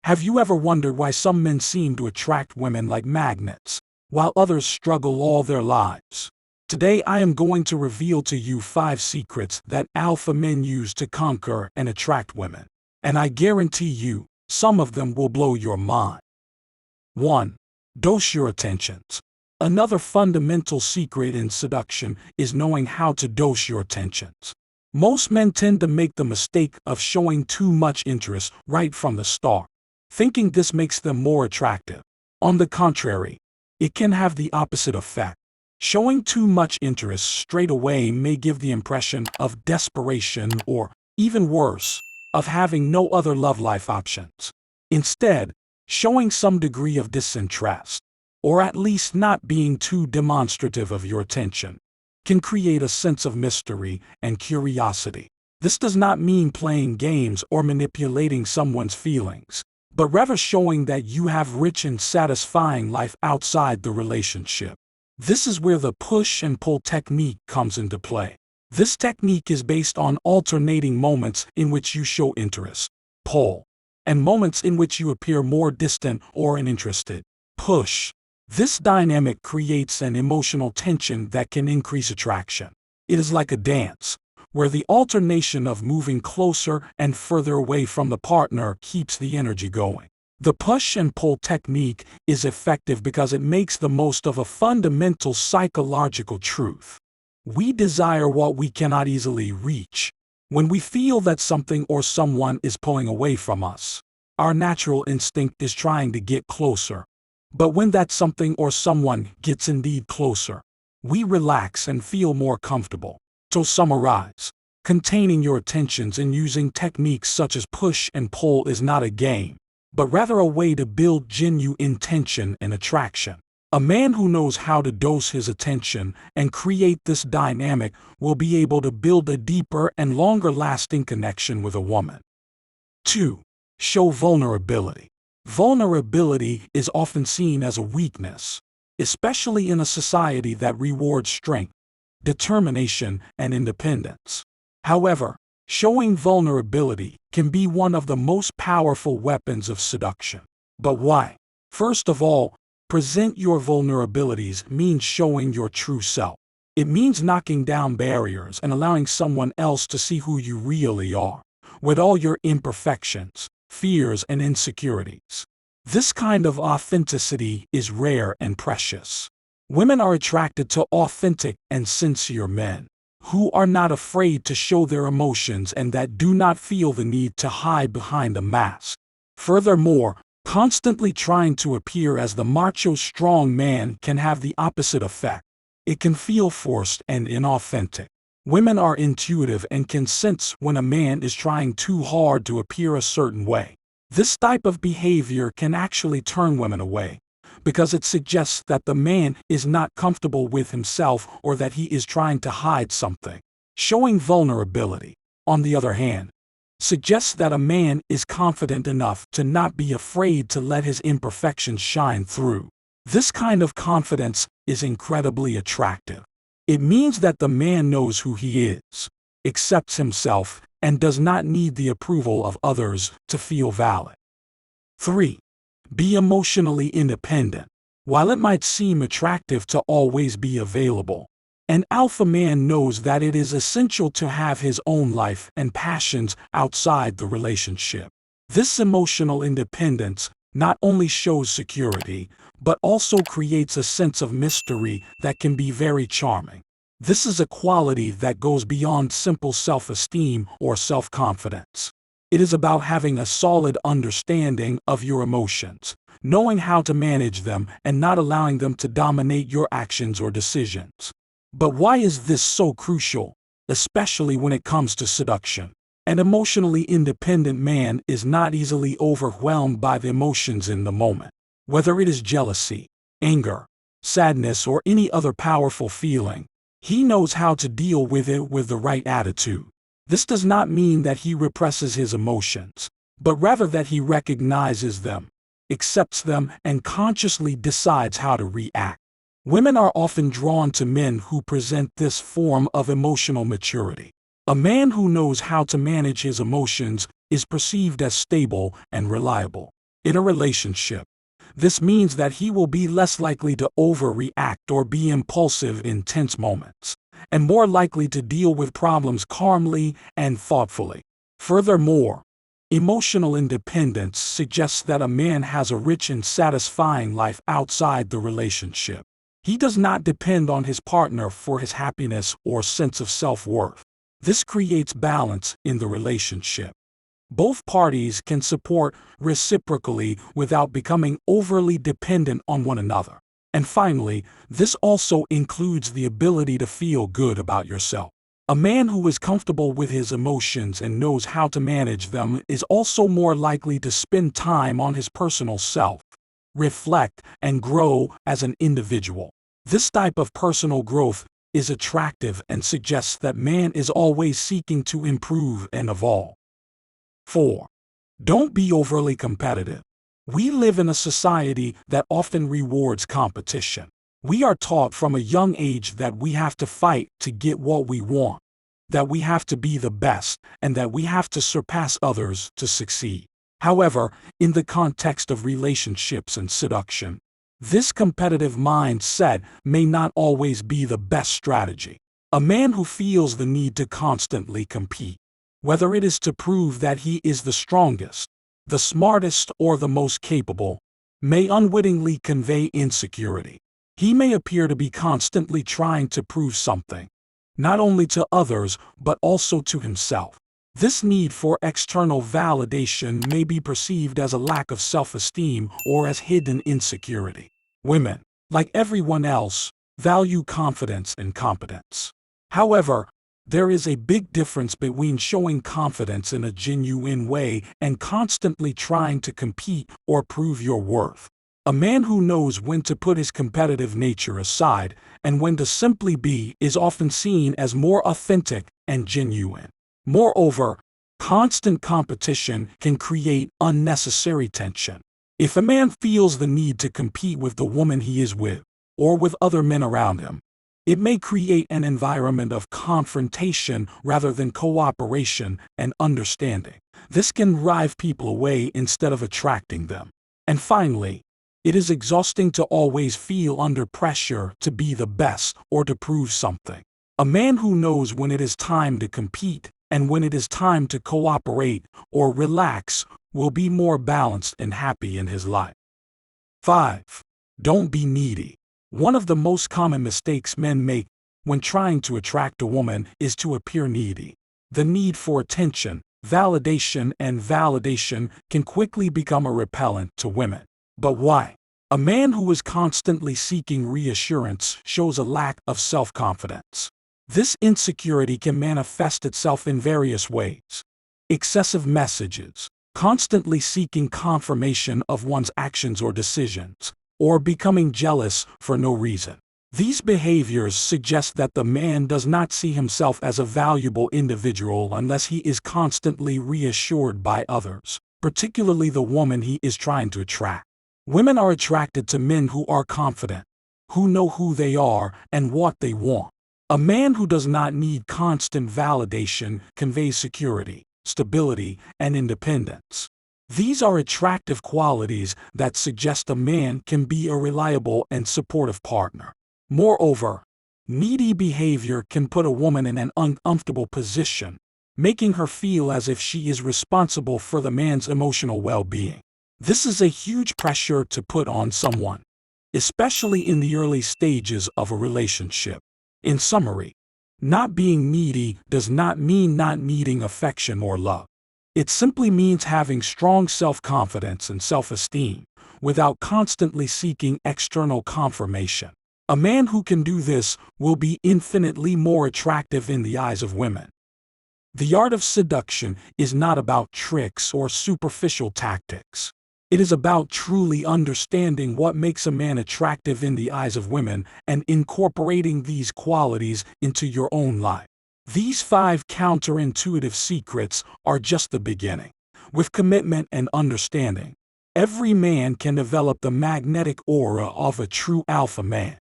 Have you ever wondered why some men seem to attract women like magnets, while others struggle all their lives? Today I am going to reveal to you 5 secrets that alpha men use to conquer and attract women. And I guarantee you, some of them will blow your mind. 1. Dose your attentions. Another fundamental secret in seduction is knowing how to dose your attentions. Most men tend to make the mistake of showing too much interest right from the start, thinking this makes them more attractive. On the contrary, it can have the opposite effect. Showing too much interest straight away may give the impression of desperation or, even worse, of having no other love life options. Instead, showing some degree of disinterest, or at least not being too demonstrative of your attention, can create a sense of mystery and curiosity. This does not mean playing games or manipulating someone's feelings, but rather showing that you have rich and satisfying life outside the relationship. This is where the push and pull technique comes into play. This technique is based on alternating moments in which you show interest, pull, and moments in which you appear more distant or uninterested, push. This dynamic creates an emotional tension that can increase attraction. It is like a dance, where the alternation of moving closer and further away from the partner keeps the energy going. The push and pull technique is effective because it makes the most of a fundamental psychological truth. We desire what we cannot easily reach. When we feel that something or someone is pulling away from us, our natural instinct is trying to get closer. But when that something or someone gets indeed closer, we relax and feel more comfortable. To summarize, containing your attentions and using techniques such as push and pull is not a game, but rather a way to build genuine intention and attraction. A man who knows how to dose his attention and create this dynamic will be able to build a deeper and longer-lasting connection with a woman. 2. Show vulnerability. Vulnerability is often seen as a weakness, especially in a society that rewards strength, determination, and independence. However, showing vulnerability can be one of the most powerful weapons of seduction. But why? First of all, present your vulnerabilities means showing your true self. It means knocking down barriers and allowing someone else to see who you really are, with all your imperfections, fears, and insecurities. This kind of authenticity is rare and precious. Women are attracted to authentic and sincere men who are not afraid to show their emotions and that do not feel the need to hide behind a mask. Furthermore, constantly trying to appear as the macho strong man can have the opposite effect. It can feel forced and inauthentic. Women are intuitive and can sense when a man is trying too hard to appear a certain way. This type of behavior can actually turn women away, because it suggests that the man is not comfortable with himself or that he is trying to hide something. Showing vulnerability, on the other hand, suggests that a man is confident enough to not be afraid to let his imperfections shine through. This kind of confidence is incredibly attractive. It means that the man knows who he is, accepts himself, and does not need the approval of others to feel valid. 3. Be emotionally independent. While it might seem attractive to always be available, an alpha man knows that it is essential to have his own life and passions outside the relationship. This emotional independence not only shows security, but also creates a sense of mystery that can be very charming. This is a quality that goes beyond simple self-esteem or self-confidence. It is about having a solid understanding of your emotions, knowing how to manage them, and not allowing them to dominate your actions or decisions. But why is this so crucial, especially when it comes to seduction? An emotionally independent man is not easily overwhelmed by the emotions in the moment. Whether it is jealousy, anger, sadness, or any other powerful feeling, he knows how to deal with it with the right attitude. This does not mean that he represses his emotions, but rather that he recognizes them, accepts them, and consciously decides how to react. Women are often drawn to men who present this form of emotional maturity. A man who knows how to manage his emotions is perceived as stable and reliable. In a relationship, this means that he will be less likely to overreact or be impulsive in tense moments, and more likely to deal with problems calmly and thoughtfully. Furthermore, emotional independence suggests that a man has a rich and satisfying life outside the relationship. He does not depend on his partner for his happiness or sense of self-worth. This creates balance in the relationship. Both parties can support reciprocally without becoming overly dependent on one another. And finally, this also includes the ability to feel good about yourself. A man who is comfortable with his emotions and knows how to manage them is also more likely to spend time on his personal self, reflect, and grow as an individual. This type of personal growth is attractive and suggests that man is always seeking to improve and evolve. 4. Don't be overly competitive. We live in a society that often rewards competition. We are taught from a young age that we have to fight to get what we want, that we have to be the best, and that we have to surpass others to succeed. However, in the context of relationships and seduction, this competitive mindset may not always be the best strategy. A man who feels the need to constantly compete, whether it is to prove that he is the strongest, the smartest, or the most capable, may unwittingly convey insecurity. He may appear to be constantly trying to prove something, not only to others but also to himself. This need for external validation may be perceived as a lack of self-esteem or as hidden insecurity. Women, like everyone else, value confidence and competence. However, there is a big difference between showing confidence in a genuine way and constantly trying to compete or prove your worth. A man who knows when to put his competitive nature aside and when to simply be is often seen as more authentic and genuine. Moreover, constant competition can create unnecessary tension. If a man feels the need to compete with the woman he is with, or with other men around him, it may create an environment of confrontation rather than cooperation and understanding. This can drive people away instead of attracting them. And finally, it is exhausting to always feel under pressure to be the best or to prove something. A man who knows when it is time to compete and when it is time to cooperate or relax will be more balanced and happy in his life. 5. Don't be needy. One of the most common mistakes men make when trying to attract a woman is to appear needy. The need for attention, validation, and validation can quickly become a repellent to women. But why? A man who is constantly seeking reassurance shows a lack of self-confidence. This insecurity can manifest itself in various ways. Excessive messages, constantly seeking confirmation of one's actions or decisions, or becoming jealous for no reason. These behaviors suggest that the man does not see himself as a valuable individual unless he is constantly reassured by others, particularly the woman he is trying to attract. Women are attracted to men who are confident, who know who they are and what they want. A man who does not need constant validation conveys security, stability, and independence. These are attractive qualities that suggest a man can be a reliable and supportive partner. Moreover, needy behavior can put a woman in an uncomfortable position, making her feel as if she is responsible for the man's emotional well-being. This is a huge pressure to put on someone, especially in the early stages of a relationship. In summary, not being needy does not mean not needing affection or love. It simply means having strong self-confidence and self-esteem without constantly seeking external confirmation. A man who can do this will be infinitely more attractive in the eyes of women. The art of seduction is not about tricks or superficial tactics. It is about truly understanding what makes a man attractive in the eyes of women and incorporating these qualities into your own life. These 5 counterintuitive secrets are just the beginning. With commitment and understanding, every man can develop the magnetic aura of a true alpha man.